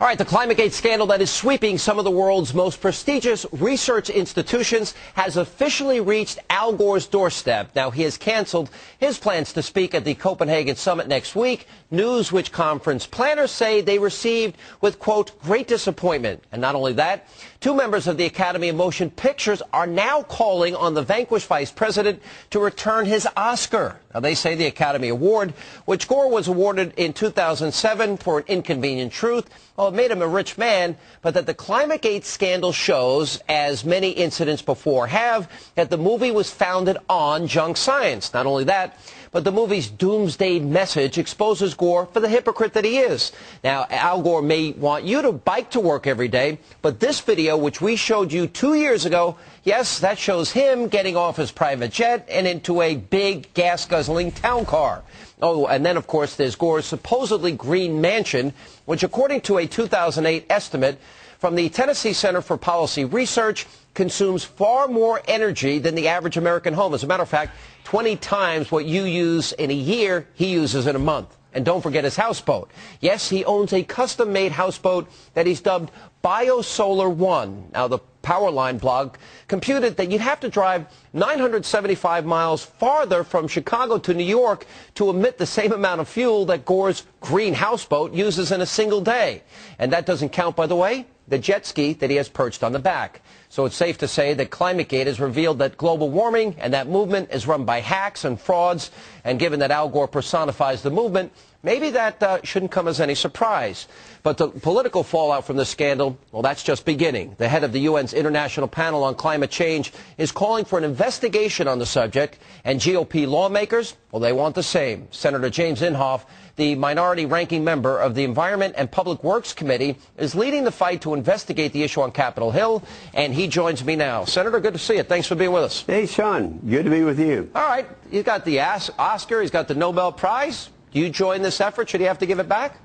All right, the ClimateGate scandal that is sweeping some of the world's most prestigious research institutions has officially reached Al Gore's doorstep. Now, he has canceled his plans to speak at the Copenhagen summit next week, news which conference planners say they received with, quote, great disappointment. And not only that, two members of the Academy of Motion Pictures are now calling on the vanquished vice president to return his Oscar. Now, they say the Academy Award, which Gore was awarded in 2007 for an inconvenient truth, well, it made him a rich man, but that the ClimateGate scandal shows, as many incidents before have, that the movie was founded on junk science. Not only that, but the movie's doomsday message exposes Gore for the hypocrite that he is. Now, Al Gore may want you to bike to work every day, but this video, which we showed you 2 years ago, yes, that shows him getting off his private jet and into a big gas-guzzling town car. Oh, and then, of course, there's Gore's supposedly green mansion, which, according to a 2008 estimate from the Tennessee Center for Policy Research, consumes far more energy than the average American home. As a matter of fact, 20 times what you use in a year, he uses in a month. And don't forget his houseboat. Yes, he owns a custom-made houseboat that he's dubbed BioSolar One. Now, the Powerline blog computed that you'd have to drive 975 miles farther from Chicago to New York to emit the same amount of fuel that Gore's green houseboat uses in a single day. And that doesn't count, by the way, the jet ski that he has perched on the back. So it's safe to say that ClimateGate has revealed that global warming and that movement is run by hacks and frauds. And given that Al Gore personifies the movement, maybe that shouldn't come as any surprise. But the political fallout from the scandal, well, that's just beginning. The head of the UN's International Panel on Climate Change is calling for an investigation on the subject. And GOP lawmakers, well, they want the same. Senator James Inhofe, the minority ranking member of the Environment and Public Works Committee, is leading the fight to investigate the issue on Capitol Hill, and he joins me now. Senator, good to see you. Thanks for being with us. Hey, Sean. Good to be with you. All right. He's got the Oscar. He's got the Nobel Prize. Do you join this effort? Should he have to give it back?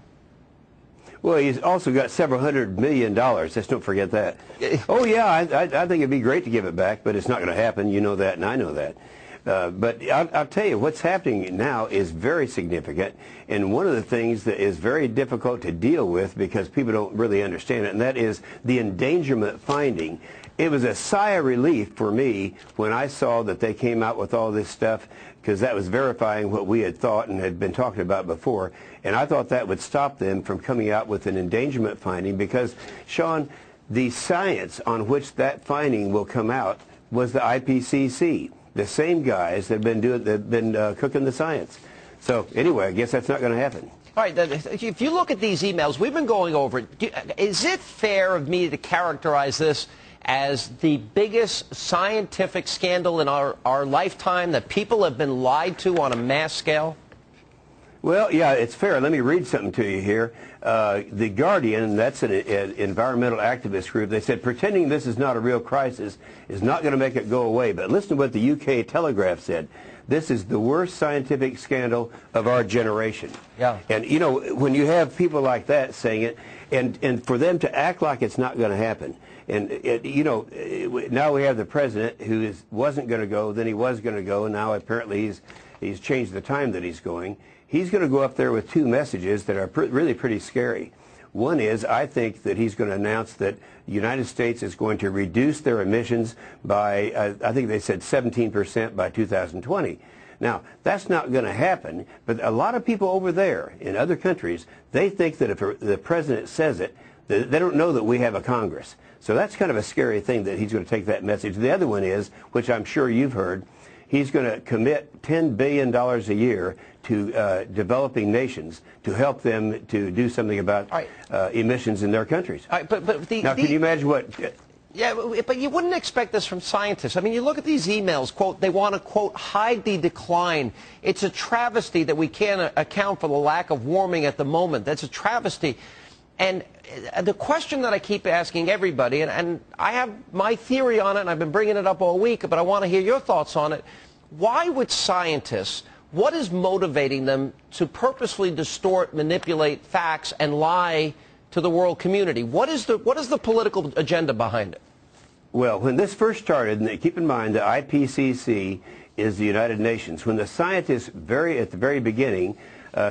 Well, he's also got several $100 million. Let's don't forget that. Oh, yeah, I think it'd be great to give it back, but it's not going to happen. You know that, and I know that. But I'll tell you, what's happening now is very significant, and one of the things that is very difficult to deal with because people don't really understand it, and that is the endangerment finding. It was a sigh of relief for me when I saw that they came out with all this stuff, because that was verifying what we had thought and had been talking about before, and I thought that would stop them from coming out with an endangerment finding because, Sean, the science on which that finding will come out was the IPCC. The same guys that have been cooking the science. So anyway, I guess that's not going to happen. All right. If you look at these emails, we've been going over it. Is it fair of me to characterize this as the biggest scientific scandal in our lifetime, that people have been lied to on a mass scale? Well, yeah, it's fair. Let me read something to you here. The Guardian, that's an environmental activist group, they said pretending this is not a real crisis is not going to make it go away. But listen to what the UK Telegraph said. This is the worst scientific scandal of our generation. Yeah. And, you know, when you have people like that saying it, and for them to act like it's not going to happen. And, you know, now we have the president who wasn't going to go, then he was going to go, and now apparently he's changed the time that he's going. He's going to go up there with two messages that are really pretty scary. One is, I think that he's going to announce that the United States is going to reduce their emissions by, I think they said 17% by 2020. Now, that's not going to happen, but a lot of people over there in other countries, they think that if the president says it, they don't know that we have a Congress. So that's kind of a scary thing that he's going to take that message. The other one is, which I'm sure you've heard, he's going to commit $10 billion a year to developing nations to help them to do something about emissions in their countries. All right, now, can you imagine what... Yeah, but you wouldn't expect this from scientists. I mean, you look at these emails, quote, they want to, quote, hide the decline. It's a travesty that we can't account for the lack of warming at the moment. That's a travesty. And the question that I keep asking everybody, and I have my theory on it, and I've been bringing it up all week, but I want to hear your thoughts on it. Why would scientists, what is motivating them to purposely distort, manipulate facts, and lie to the world community? What is the political agenda behind it? Well, when this first started, and keep in mind the IPCC is the United Nations, when the scientists at the very beginning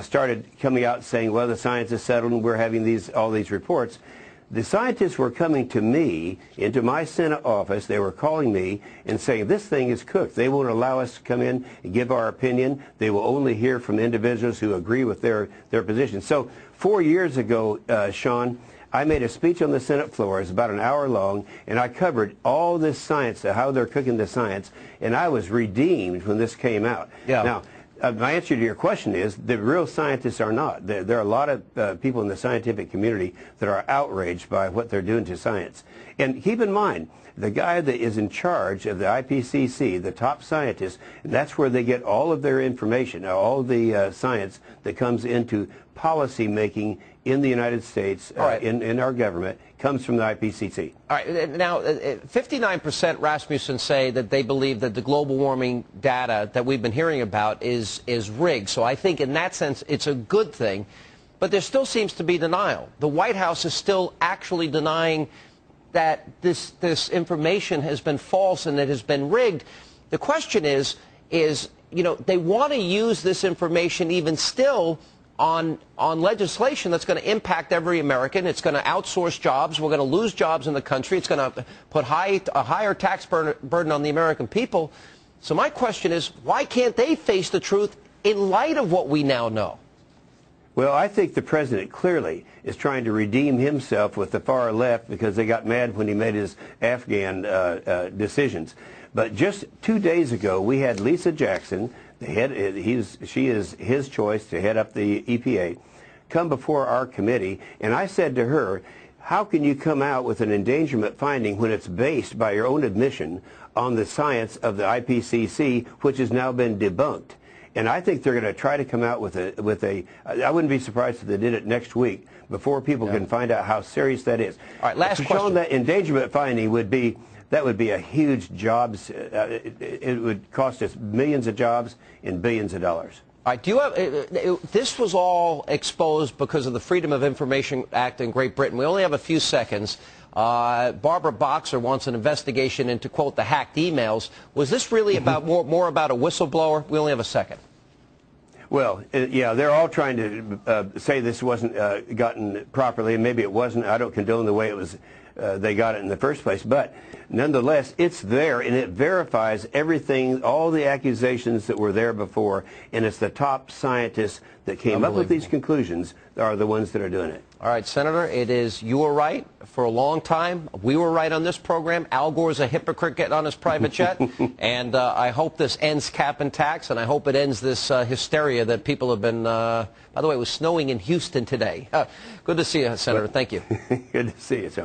started coming out saying, well, the science is settled and we're having all these reports, the scientists were coming to me, into my Senate office. They were calling me and saying, this thing is cooked. They won't allow us to come in and give our opinion. They will only hear from individuals who agree with their position. So 4 years ago, Sean, I made a speech on the Senate floor. It's about an hour long, and I covered all this science, how they're cooking the science, and I was redeemed when this came out. Yeah. Now, my answer to your question is the real scientists are not. There are a lot of people in the scientific community that are outraged by what they're doing to science. And keep in mind, the guy that is in charge of the IPCC, the top scientist, and that's where they get all of their information, all the science that comes into policy making in the United States, in our government, comes from the IPCC. All right. Now, 59% Rasmussen say that they believe that the global warming data that we've been hearing about is rigged. So I think in that sense it's a good thing. But there still seems to be denial. The White House is still actually denying that this information has been false and it has been rigged. The question is, you know, they want to use this information even still on legislation that's going to impact every American. It's going to outsource jobs. We're going to lose jobs in the country. It's going to put a higher tax burden on the American people. So my question is, why can't they face the truth in light of what we now know? Well, I think the president clearly is trying to redeem himself with the far left because they got mad when he made his Afghan decisions. But just 2 days ago, we had Lisa Jackson, she is his choice to head up the EPA, come before our committee, and I said to her, how can you come out with an endangerment finding when it's based, by your own admission, on the science of the IPCC, which has now been debunked? And I think they're going to try to come out with a I wouldn't be surprised if they did it next week before people can find out how serious that is. All right, last question. That endangerment finding would be a huge jobs. It would cost us millions of jobs and billions of dollars. All right, do you have, this was all exposed because of the Freedom of Information Act in Great Britain. We only have a few seconds. Barbara Boxer wants an investigation into, quote, the hacked emails. Was this really about more about a whistleblower? We only have a second. Well, yeah, they're all trying to say this wasn't gotten properly, and maybe it wasn't. I don't condone the way it was. They got it in the first place, but nonetheless, it's there, and it verifies everything, all the accusations that were there before, and it's the top scientists that came up with these conclusions are the ones that are doing it. All right, Senator, you were right for a long time. We were right on this program. Al Gore's a hypocrite getting on his private jet, and I hope this ends cap and tax, and I hope it ends this hysteria that people have been, by the way, it was snowing in Houston today. Good to see you, Senator. Thank you. Good to see you, Sean.